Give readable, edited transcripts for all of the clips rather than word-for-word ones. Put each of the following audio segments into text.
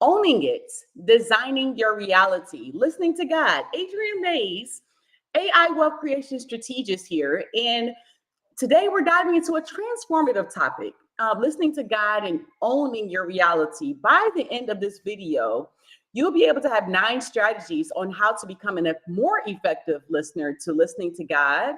Owning It, Designing Your Reality, Listening to God. Adriane Mays, AI Wealth Creation Strategist here. And today we're diving into a transformative topic, listening to God and owning your reality. By the end of this video, you'll be able to have 9 strategies on how to become a more effective listener to listening to God.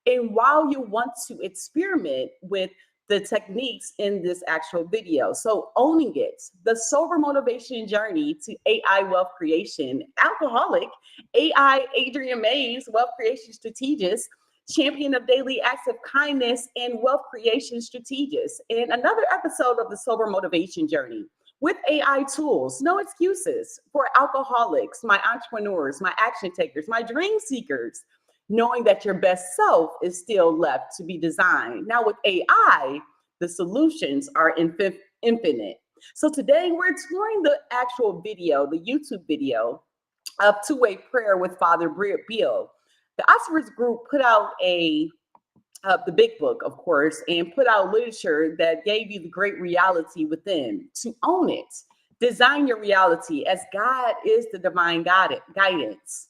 And while you want to experiment with the techniques in this actual video. So owning it, the sober motivation journey to AI wealth creation, alcoholic, AI Adriane Mays, wealth creation strategist, champion of daily acts of kindness and wealth creation strategist, and another episode of the sober motivation journey with AI tools, no excuses for alcoholics, my entrepreneurs, my action takers, my dream seekers, knowing that your best self is still left to be designed. Now with AI, the solutions are infinite. So today we're exploring the actual video, the YouTube video of Two-Way Prayer with Father Bill. The Akron group put out the big book, of course, and put out literature that gave you the great reality within. To own it, design your reality as God is the divine guidance.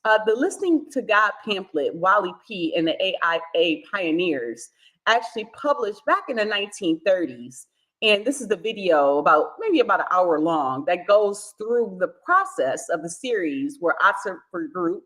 The Listening to God pamphlet, Wally P and the AIA pioneers actually published back in the 1930s. And this is the video maybe about an hour long that goes through the process of the series where Oxford Group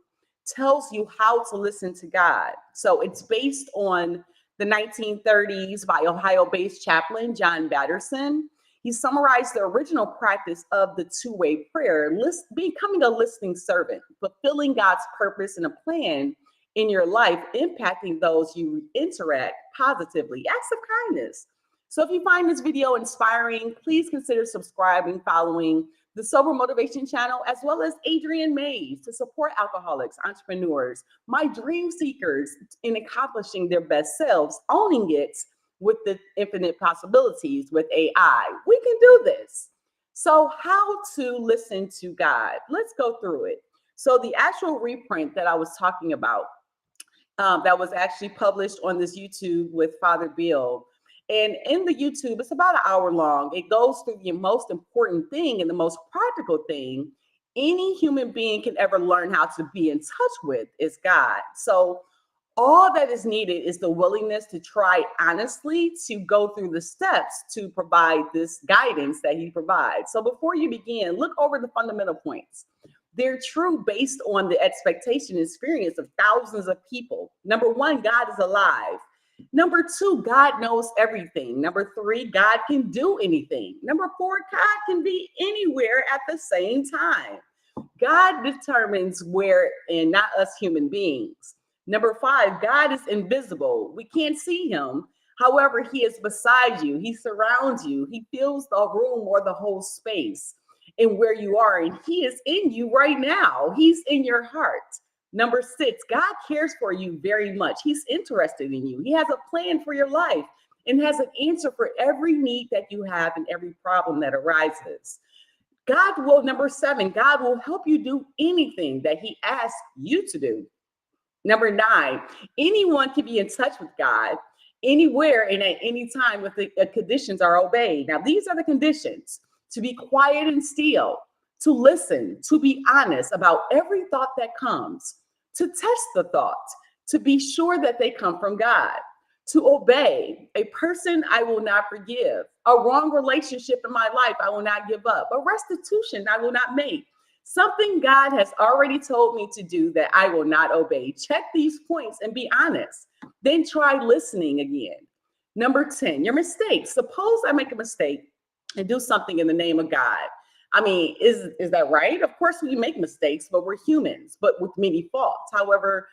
tells you how to listen to God. So it's based on the 1930s by Ohio-based Chaplain John Batterson. He summarized the original practice of the two-way prayer, becoming a listening servant, fulfilling God's purpose and a plan in your life, impacting those you interact positively. Acts of kindness. So if you find this video inspiring, please consider subscribing, following the Sober Motivation channel, as well as Adriane Mays to support alcoholics, entrepreneurs, my dream seekers in accomplishing their best selves, owning it with the infinite possibilities with AI. We can do this. So how to listen to God? Let's go through it. So the actual reprint that I was talking about, that was actually published on this YouTube with Father Bill. And in the YouTube, it's about an hour long. It goes through the most important thing and the most practical thing any human being can ever learn how to be in touch with is God. So all that is needed is the willingness to try honestly to go through the steps to provide this guidance that he provides. So before you begin, look over the fundamental points. They're true based on the expectation and experience of thousands of people. Number 1, God is alive. Number 2, God knows everything. Number 3, God can do anything. Number 4, God can be anywhere at the same time. God determines where, and not us human beings. Number 5, God is invisible. We can't see him. However, he is beside you. He surrounds you. He fills the room or the whole space and where you are. And he is in you right now. He's in your heart. Number 6, God cares for you very much. He's interested in you. He has a plan for your life and has an answer for every need that you have and every problem that arises. Number 7, God will help you do anything that he asks you to do. Number 9, anyone can be in touch with God anywhere and at any time if the conditions are obeyed. Now, these are the conditions: to be quiet and still, to listen, to be honest about every thought that comes, to test the thoughts, to be sure that they come from God, to obey. A person I will not forgive, a wrong relationship in my life I will not give up, a restitution I will not make, something God has already told me to do that I will not obey. Check these points and be honest. Then try listening again. Number 10, your mistakes. Suppose I make a mistake and do something in the name of God. I mean, is that right? Of course we make mistakes, but we're humans, but with many faults. However,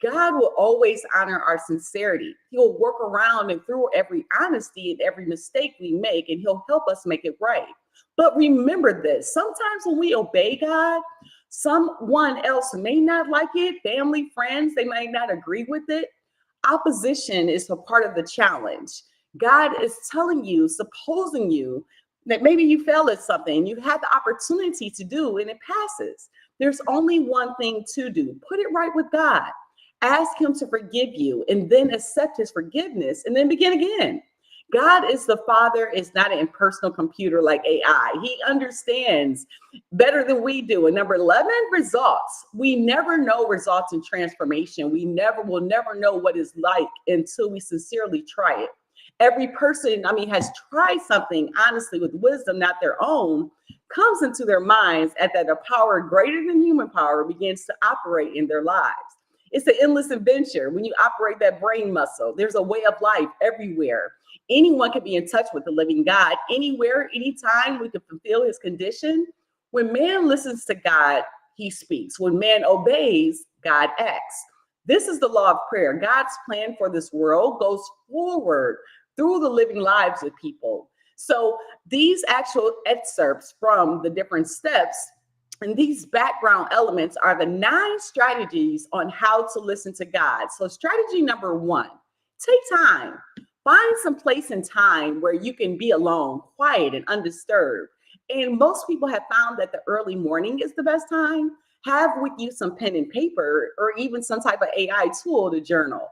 God will always honor our sincerity. He'll work around and through every honesty and every mistake we make, and he'll help us make it right. But remember this, sometimes when we obey God, someone else may not like it, family, friends, they might not agree with it. Opposition is a part of the challenge. God is telling you, supposing you, that maybe you failed at something, you had the opportunity to do, and it passes. There's only one thing to do. Put it right with God. Ask him to forgive you, and then accept his forgiveness, and then begin again. God is the Father, is not an impersonal computer like AI. He understands better than we do. And number 11, results. We never know results in transformation. We never will never know what it's like until we sincerely try it. Every person, has tried something honestly with wisdom, not their own, comes into their minds at that a power greater than human power begins to operate in their lives. It's an endless adventure when you operate that brain muscle. There's a way of life everywhere. Anyone can be in touch with the living God anywhere, anytime. We can fulfill his condition. When man listens to God, he speaks. When man obeys, God acts. This is the law of prayer. God's plan for this world goes forward through the living lives of people. So these actual excerpts from the different steps and these background elements are the 9 strategies on how to listen to God. So strategy number 1, take time. Find some place and time where you can be alone, quiet and undisturbed. And most people have found that the early morning is the best time. Have with you some pen and paper or even some type of AI tool to journal.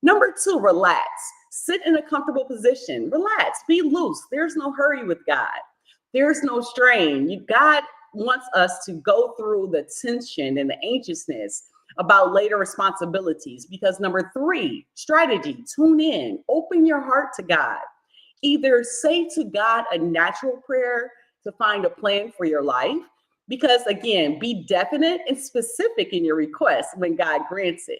Number 2, relax. Sit in a comfortable position. Relax, be loose. There's no hurry with God. There's no strain. God wants us to go through the tension and the anxiousness about later responsibilities. Because number 3, strategy, tune in, open your heart to God. Either say to God a natural prayer to find a plan for your life, because again, be definite and specific in your request when God grants it.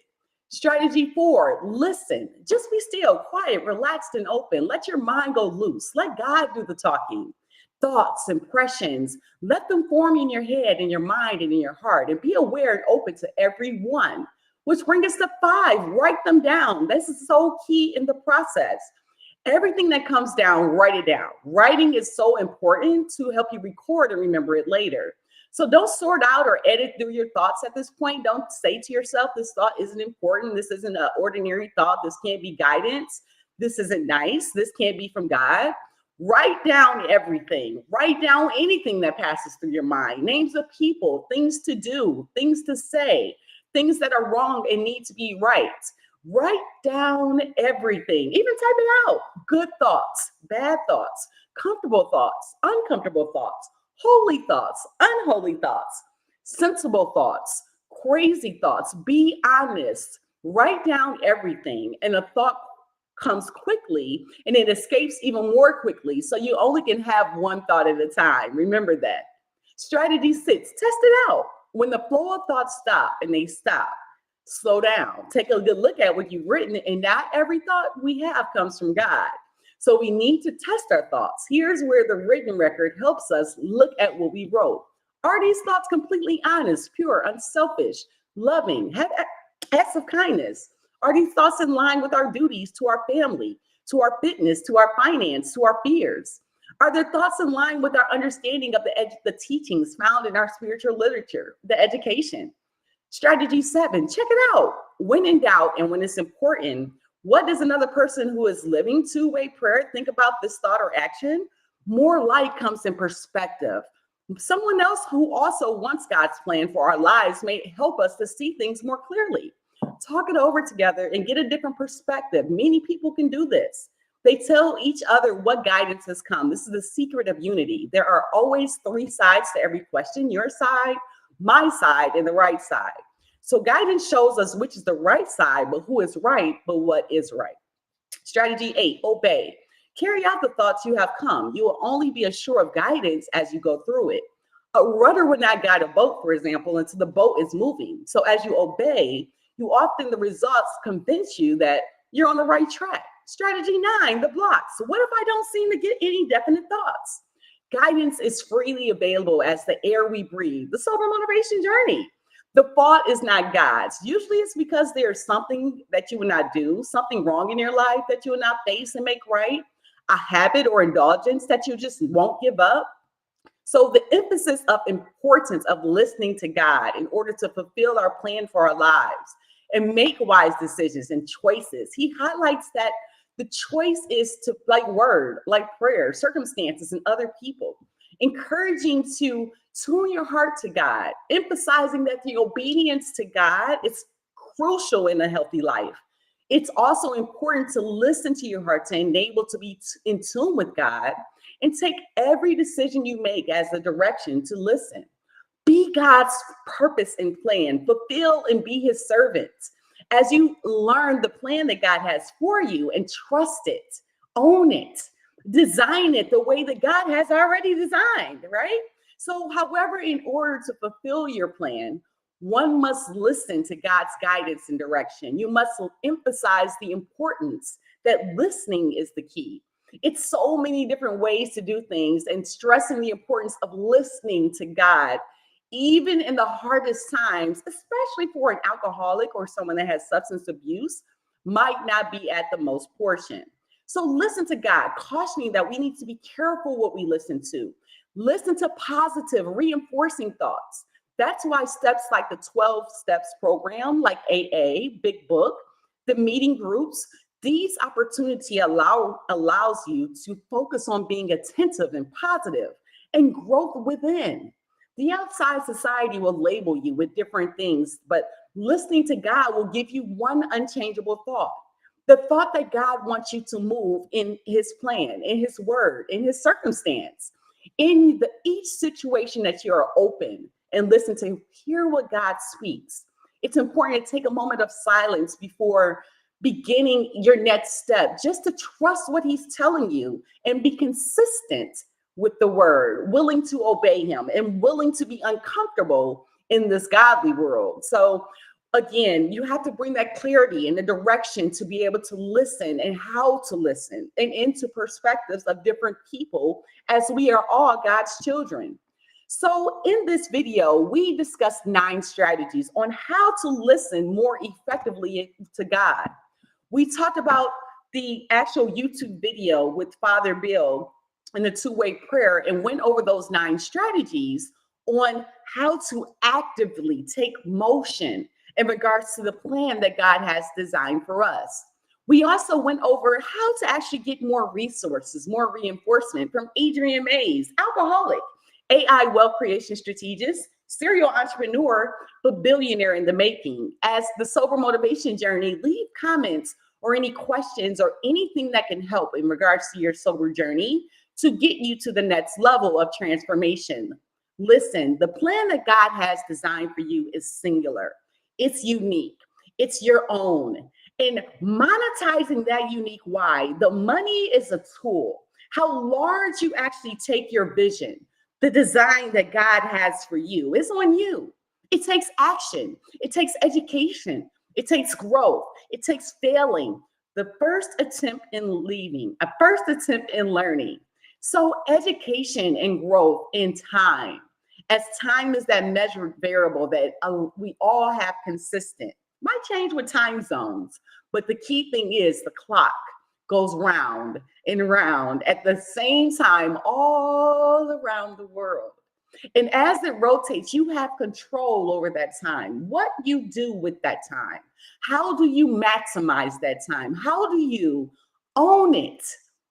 Strategy 4, listen, just be still, quiet, relaxed, and open. Let your mind go loose. Let God do the talking. Thoughts, impressions, let them form in your head, in your mind, and in your heart, and be aware and open to every one. Which brings us to 5, write them down. This is so key in the process. Everything that comes down, write it down. Writing is so important to help you record and remember it later. So don't sort out or edit through your thoughts at this point. Don't say to yourself, this thought isn't important. This isn't an ordinary thought. This can't be guidance. This isn't nice. This can't be from God. Write down everything. Write down anything that passes through your mind. Names of people, things to do, things to say, things that are wrong and need to be right. Write down everything. Even type it out. Good thoughts, bad thoughts, comfortable thoughts, uncomfortable thoughts, holy thoughts, unholy thoughts, sensible thoughts, crazy thoughts. Be honest. Write down everything. And a thought comes quickly and it escapes even more quickly. So you only can have one thought at a time. Remember that. Strategy 6, test it out. When the flow of thoughts stop, and they stop, slow down. Take a good look at what you've written, and not every thought we have comes from God. So we need to test our thoughts. Here's where the written record helps us look at what we wrote. Are these thoughts completely honest, pure, unselfish, loving, have acts of kindness? Are these thoughts in line with our duties to our family, to our fitness, to our finance, to our fears? Are their thoughts in line with our understanding of the teachings found in our spiritual literature, the education? Strategy 7, check it out. When in doubt and when it's important, what does another person who is living two-way prayer think about this thought or action? More light comes in perspective. Someone else who also wants God's plan for our lives may help us to see things more clearly. Talk it over together and get a different perspective. Many people can do this. They tell each other what guidance has come. This is the secret of unity. There are always 3 sides to every question: your side, my side, and the right side. So guidance shows us which is the right side, but who is right, but what is right. Strategy 8, obey. Carry out the thoughts you have come. You will only be assured of guidance as you go through it. A rudder would not guide a boat, for example, until the boat is moving. So as you obey, you often the results convince you that you're on the right track. Strategy 9, the blocks. What if I don't seem to get any definite thoughts? Guidance is freely available as the air we breathe, the sober motivation journey. The fault is not God's. Usually it's because there's something that you will not do, something wrong in your life that you will not face and make right, a habit or indulgence that you just won't give up. So the emphasis of importance of listening to God in order to fulfill our plan for our lives and make wise decisions and choices. He highlights that the choice is to, like word, like prayer, circumstances, and other people. Encouraging to tune your heart to God, emphasizing that the obedience to God is crucial in a healthy life. It's also important to listen to your heart to enable to be in tune with God and take every decision you make as a direction to listen. Be God's purpose and plan, fulfill and be his servant. As you learn the plan that God has for you and trust it, own it, design it the way that God has already designed, right? So, however, in order to fulfill your plan, one must listen to God's guidance and direction. You must emphasize the importance that listening is the key. It's so many different ways to do things, and stressing the importance of listening to God, even in the hardest times, especially for an alcoholic or someone that has substance abuse, might not be at the most portion. So listen to God, cautioning that we need to be careful what we listen to. Listen to positive, reinforcing thoughts. That's why steps like the 12 steps program, like AA, Big Book, the meeting groups, these opportunity allows you to focus on being attentive and positive and growth within. The outside society will label you with different things, but listening to God will give you one unchangeable thought. The thought that God wants you to move in his plan, in his word, in his circumstance. In each situation that you are open and listen to hear what God speaks. It's important to take a moment of silence before beginning your next step, just to trust what he's telling you and be consistent with the word, willing to obey him and willing to be uncomfortable in this godly world. So again, you have to bring that clarity and the direction to be able to listen and how to listen and into perspectives of different people, as we are all God's children. So in this video, we discussed 9 strategies on how to listen more effectively to God. We talked about the actual YouTube video with Father Bill and the 2-way prayer and went over those 9 strategies on how to actively take motion in regards to the plan that God has designed for us. We also went over how to actually get more resources, more reinforcement from Adriane Mays, alcoholic, AI wealth creation strategist, serial entrepreneur, but billionaire in the making. As the sober motivation journey, leave comments or any questions or anything that can help in regards to your sober journey to get you to the next level of transformation. Listen, the plan that God has designed for you is singular. It's unique. It's your own. And monetizing that unique why, the money is a tool. How large you actually take your vision, the design that God has for you, is on you. It takes action. It takes education. It takes growth. It takes failing. The first attempt in leaving, a first attempt in learning. So education and growth in time. As time is that measured variable that we all have consistent. Might change with time zones, but the key thing is the clock goes round and round at the same time all around the world. And as it rotates, you have control over that time. What you do with that time? How do you maximize that time? How do you own it?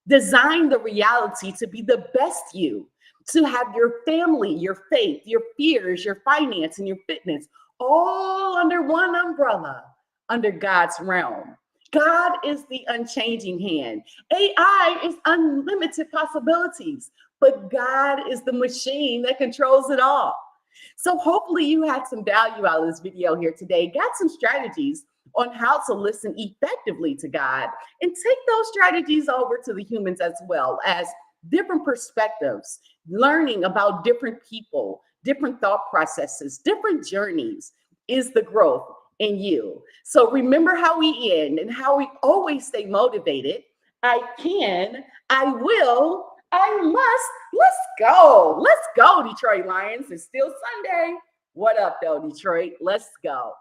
Design the reality to be the best you, to have your family, your faith, your fears, your finance, and your fitness all under one umbrella, under God's realm. God is the unchanging hand. AI is unlimited possibilities, but God is the machine that controls it all. So hopefully you had some value out of this video here today, got some strategies on how to listen effectively to God, and take those strategies over to the humans as well, as different perspectives, learning about different people, different thought processes, different journeys is the growth in you. So remember how we end and how we always stay motivated. I can, I will, I must. Let's go. Let's go, Detroit Lions. It's still Sunday. What up, though, Detroit? Let's go.